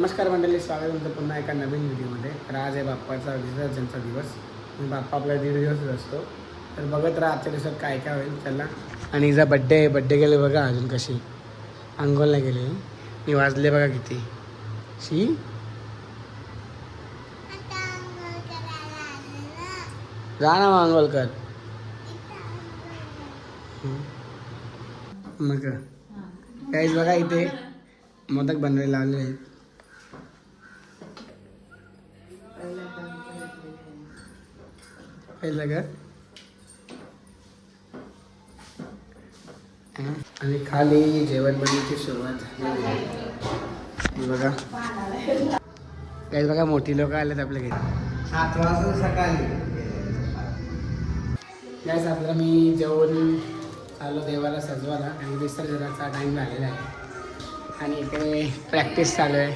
नमस्कार मंडळी, स्वागत तुमचं पुन्हा एका नवीन व्हिडिओमध्ये. तर आज आहे बाप्पाचा विसर्जनचा दिवस. बाप्पा आपला 1.5 दिवसच असतो. तर बघत राहा आजच्या दिवसात काय काय होईल त्याला. आणि हिचा बड्डे गेले बघा, अजून कशी अंघोलला गेले. मी वाजले बघा किती. शी जा ना अंघोल कर. मग काहीच बघा इथे मोदक बनवायला लावले आहेत. आणि खाली जेवण बनवायची सुरुवात झाली बघा. काही बघा मोठी लोक आलेत आपल्या घरी. 7 वाजता सकाळी गाईस आपल्याला मी जेवण आलो देवाला सजवायला आणि विसर्जनाचा टाईम झालेला आहे. आणि इकडे प्रॅक्टिस चालू आहे.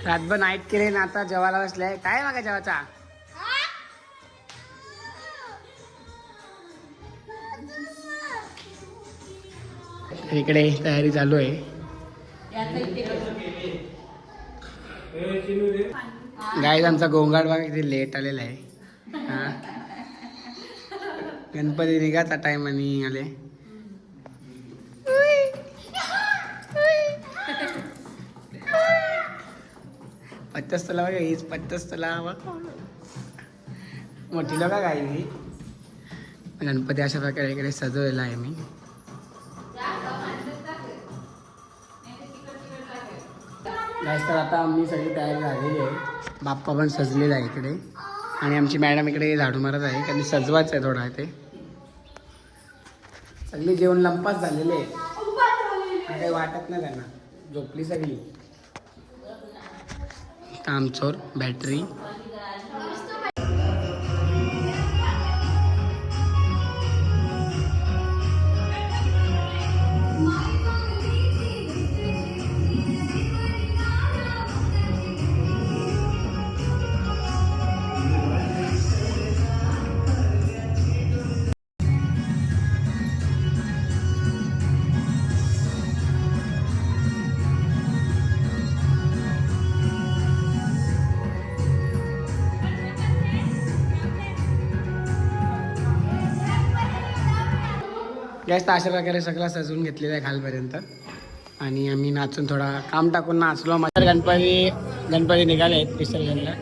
रातभर नाईट केले ना, आता जेवायला बसले. काय मागा जेवायचा? इकडे तयारी चालू आहे. गाईज आमचा गोंगाट बघा किती लेट आलेला आहे. हा, गणपती निघाचा टाइम आणि आले. पत्तस्तला बघा, हीच पत्तस्तला मोठी लोका गाई. गणपती अशा प्रकारे इकडे सजवलेला आहे मी. गाईस तर आता आम्ही सगळी तयारी झालेली आहे. बाप्पा पण सजलेला आहे इकडे. आणि आमची मॅडम इकडे झाडू मारत आहे, कारण सजवायचं आहे थोडा. ते सगळी जेवण लंपास झालेले आहे. काही वाटत नाही त्यांना, झोपली सगळी. कामचोर बॅटरी. जास्त अशा प्रकारे सगळं सजवून घेतलेलं आहे खालपर्यंत. आणि आम्ही नाचून थोडा काम टाकून नाचलो. माझ्या गणपती निघाले आहेत विसर्जनला.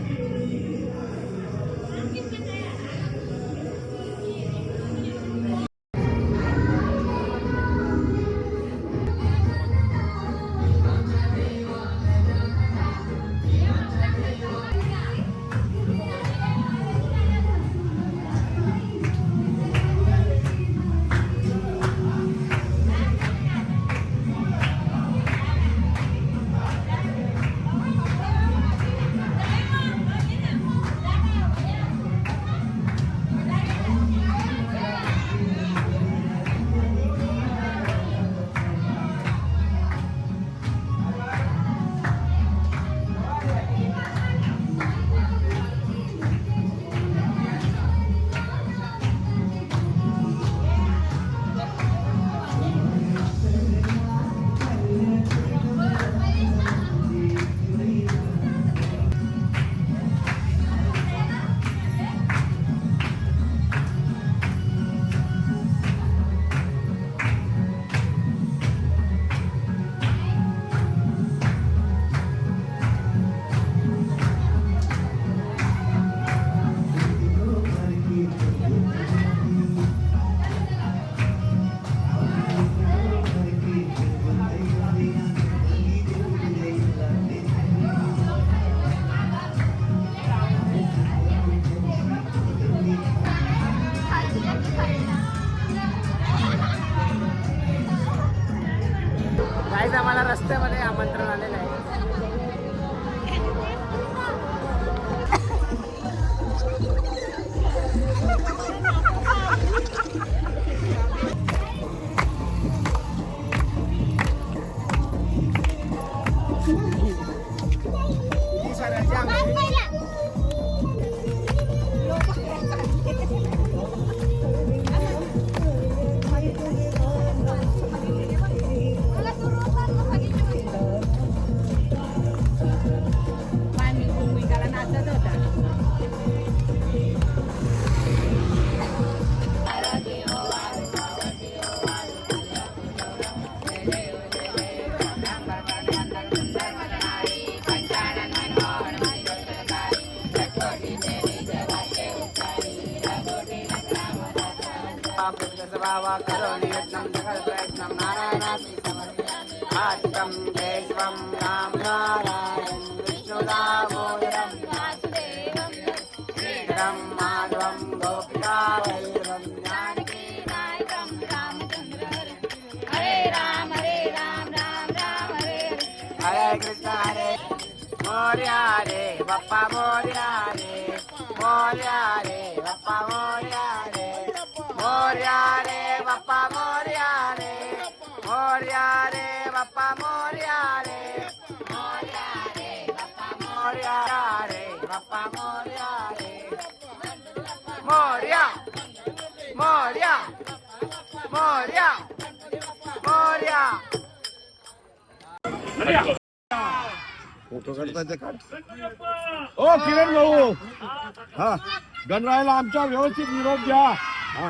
स्वभावा करोमि यत्नं सकल प्रयत्नं नारायणास्मि समर्पयामि आस्तं केशवं राम नारायण विष्णुदामोदरं वासुदेवं श्रीधरं माधवं गोपिकावल्लभं जानकी नायकं रामचन्द्र हरे राम राम राम हरे हरे कृष्ण हरे मोरया रे बप्पा मोरया रे बप्पा मोरया रे मोरया रे बप्पा मोरया रे मोरया रे बप्पा मोरया रे मोरया रे बप्पा मोरया रे बप्पा मोरया रे मोरया मोरया मोरया मोरया फोटो काढतायचे काढ. ओ किरण भाऊ, हा गणरायाला आमचा व्यवस्थित निरोप द्या. हा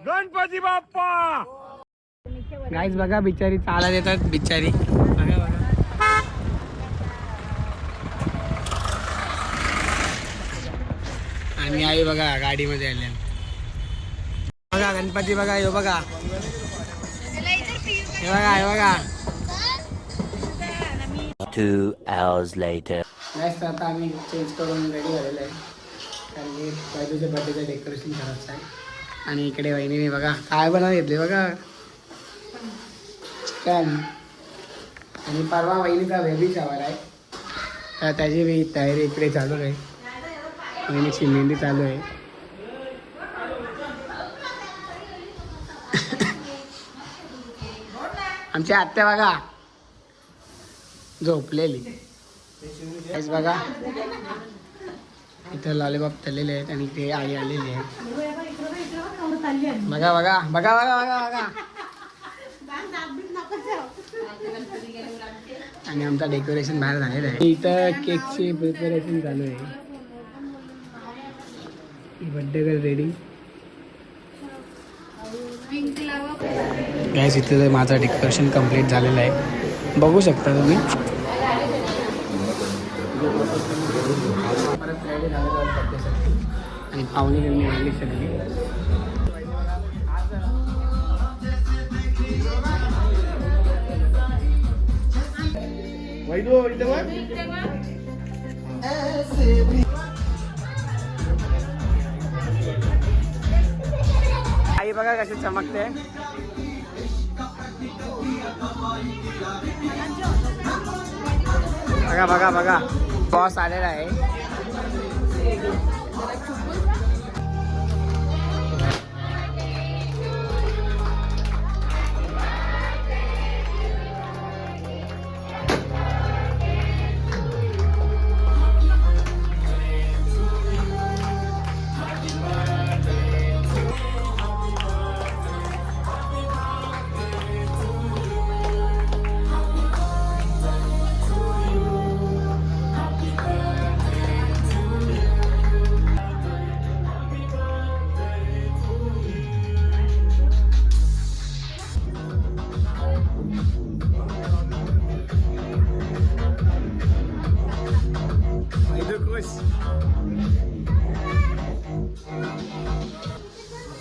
गणपती बाप्पा. गाईज बघा बिचारी चालत येतात बिचारी बघा बघा आणि आई बघा गाडीमध्ये आल्या बघा गणपती बघा हे बघा हे बघा हे बघा 2 hours later. नेक्स्ट आता आम्ही चेंज करून रेडी झालेलं आहे कारण की वैदूच्या बर्थडेचं डेकोरेशन करायचं आहे आणि इकडे वहिनीने बघा काय बनवून घेतले बघा चिकन आणि परवा वहिनीचा बेबी शावर आहे तर त्याची मी तयारी इकडे चालू आहे वहिनीची मेहंदी चालू आहे आमची आत्या बघा झोपलेली हेच बघा इथं लॉलीपॉप तळलेले आहेत आणि ते आई आलेली आहे बघा बघा बघा बघा बघा बघा आणि आमचं डेकोरेशन बाहेर झालेलं आहे इथं केकची प्रिपरेशन चालू आहे बर्थडे गर्ल रेडी गॅस इथे माझं डेकोरेशन कम्प्लीट झालेलं आहे बघू शकता तुम्ही परत रेडी झालेलं आहे बर्थडेसाठी आणि पाहुणे त्यांनी आणली सगळी वैदू इथे बघ. आई बघा कशी चमकते बघा बघा बघा बॉस आलेला आहे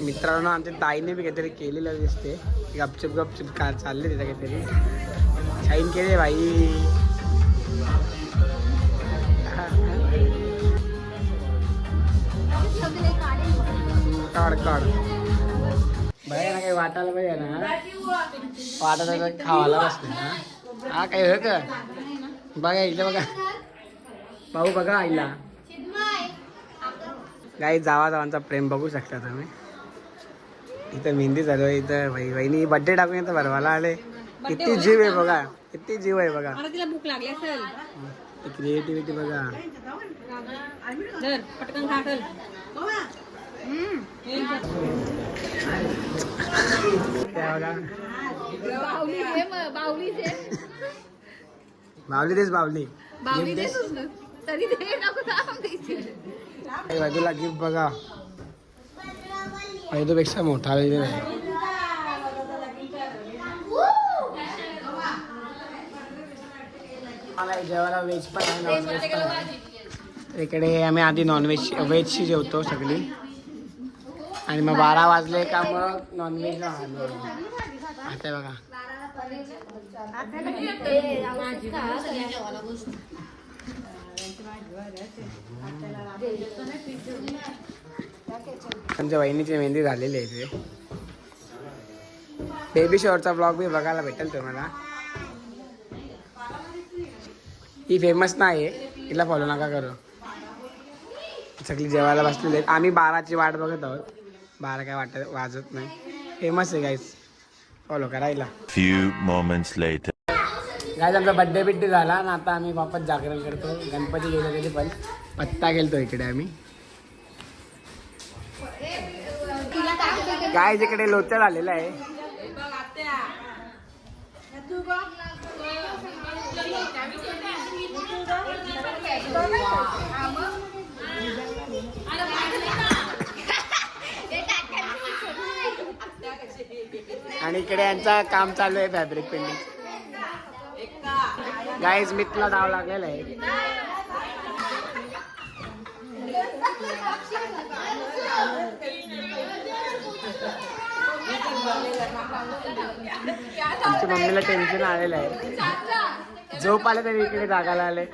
मित्रांनो आमच्या ताईने बी काहीतरी केलेलं दिसते गपचूप गपचूप का चालले तिथं काहीतरी शाईन केले भाई काढ काढ बघा ना काही वाटायला पाहिजे ना वाटत खावायला बसते ना हा काही हो का बघा इथं बघा भाऊ बघा आईला काही जावा जावांचा प्रेम बघू शकता तुम्ही इथं मेहंदी चालू आहे इथं वहिनी बड्डे टाकून येतं भरवायला आले किती जीव आहे बघा किती जीव आहे बघा तिला भूक लागली असेल क्रिएटिव्हिटी बघा जर पटकन खा चल बावली देस बावली बाजूला गिफ्ट बघा पेक्षा मोठा आहे मला जेवायला व्हेज पण आहे नॉनव्हेज पण आहे. इकडे आम्ही आधी नॉनव्हेज व्हेजची जेवतो सगळी आणि मग 12 वाजले का मग नॉनव्हेजला आलो. आता बघा आमच्या वहिनीची मेहंदी झालेली आहे इथे. बेबी शॉवरचा ब्लॉग बी बघायला भेटेल तुम्हाला. ही फेमस नाही आहे, तिला फॉलो नका करू. सगळी जेवायला बसलेली आहेत. आम्ही 12ची वाट बघत आहोत. 12 काय वाजत नाही. फेमस आहे गाईस, फॉलो करायला. Few moments later. गाईस आमचा बड्डे झाला ना. आता आम्ही वापस जागरण करतो. गणपती गेलो तरी पण पत्ता गेलतो इकडे आम्ही. गाईस इकडे लोचा झालेला आहे. आणि इकडे यांचा काम चालू आहे फॅब्रिक पेंटिंग. गाईज मितला धाव लागलेला आहे. आमच्या मम्मीला टेन्शन आलेलं आहे. झोप आले तरी इकडे जागायला आले.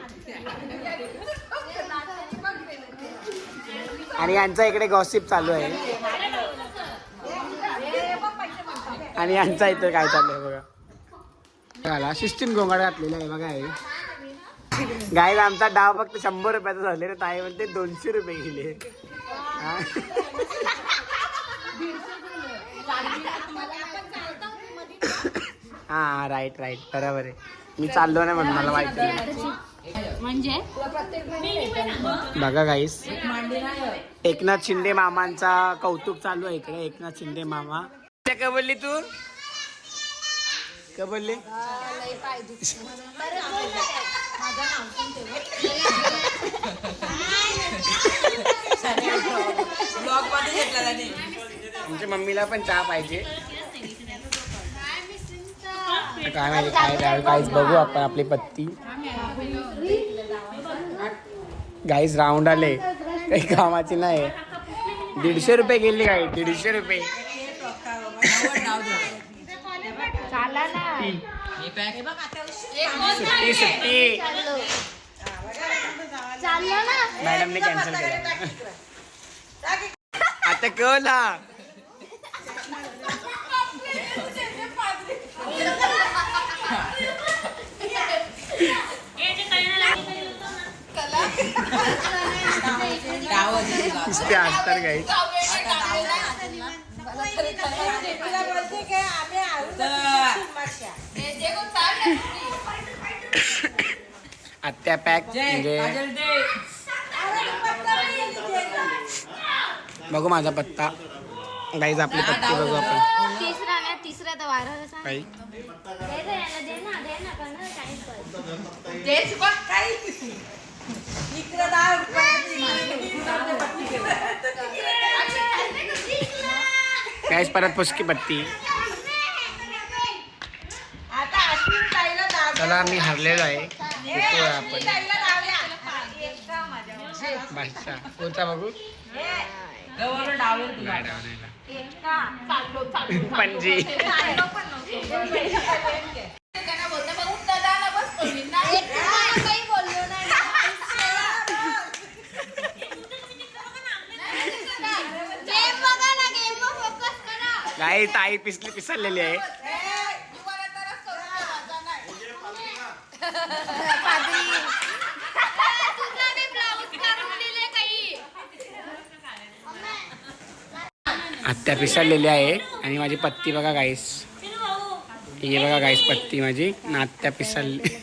आणि यांचा इकडे गॉसिप चालू आहे. आणि यांचा इथे काय चालू आहे बघा. शिस्तीन गोंगाड घातलेला आहे बघा. हे गाईला आमचा डाव फक्त 100 रुपयाचा झाले रे. ताई म्हणते 200 रुपये गेले. हा राईट बरोबर आहे. मी चाललो नाही म्हणून मला माहिती आहे. म्हणजे बघा गाईस एकनाथ शिंदे मामांचा कौतुक चालू आहे इकडे. एकनाथ शिंदे मामा काय बोलली तू? काय बोलली? आमच्या मम्मीला पण चहा पाहिजे. काय माहिती काय द्यावे. काहीच बघू आपण आपली पत्ती. गाईस राऊंड आले, काही कामाची नाही. 150 रुपये गेले काय. 150 रुपये सुट्टी मॅडमने कॅन्सल केलं. आता कळ हा. असतात काही. आत्या पॅक म्हणजे बघू माझा पत्ता. गाईज आपली पत्ती बघू आपण. तिसरा तर वारा काही गाईज परत पुसकी पत्ती. चला मी हरलेलो आहे. आपण बादशाह कोणता बघू. पणजी गाई ताई पिसलेली आहे. आत्या पिसळलेली आहे आणि माझी पत्ती बघा गाईस. हे बघा गाईस पत्ती माझी ना. आत्या पिसळली.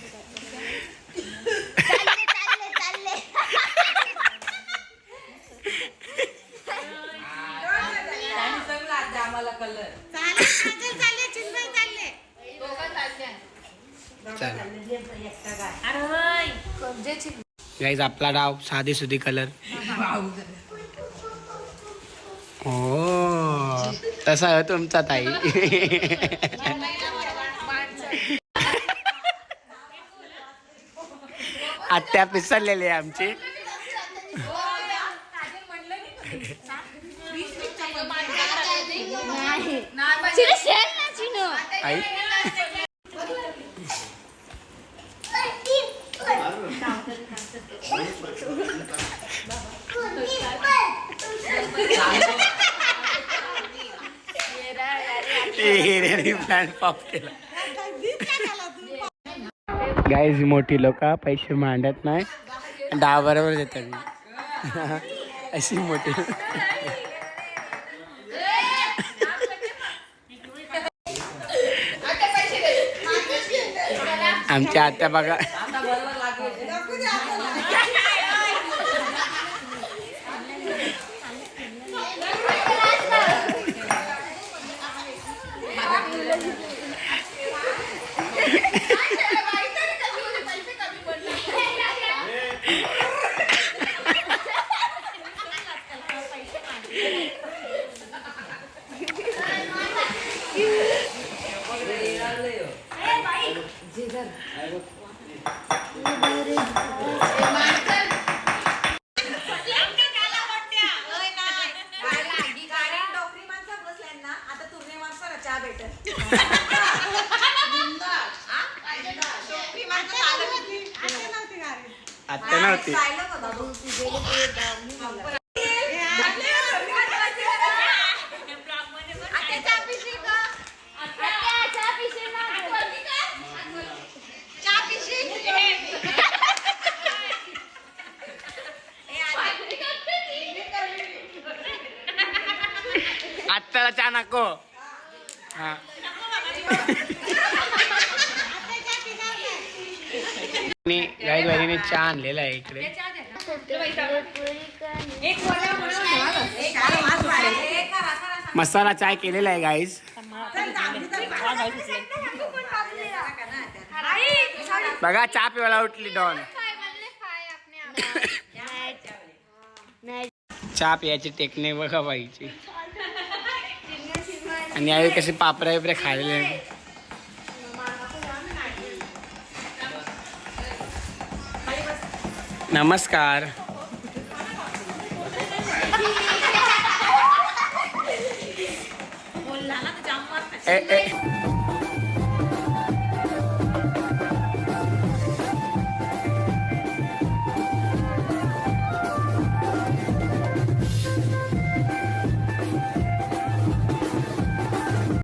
गाईज आपला डाव साधी सुधी कलर. हो तसा आहे तुमचा ताई. आत्या पिसरलेली आहे आमची. चिनू शेर ना चिनू. आई प्लॅन पॉप केला. गाईज मोठी लोक पैसे मांडत नाही, 10 बरोबर देतात. अशी मोठी आमच्या आत्या बघा. आत्या नव्हती. आत्याला चहा नको. हा गाई बहिणीने चहा आणलेला आहे इकडे. मसाला चाय केलेला आहे गाईज. बघा चहा पिवायला उठली डॉन. चहा पियाची टेक्निक बघा बाईची. आणि यावेळी कसे पापड्या बिपड्या खायले. नमस्कार. ए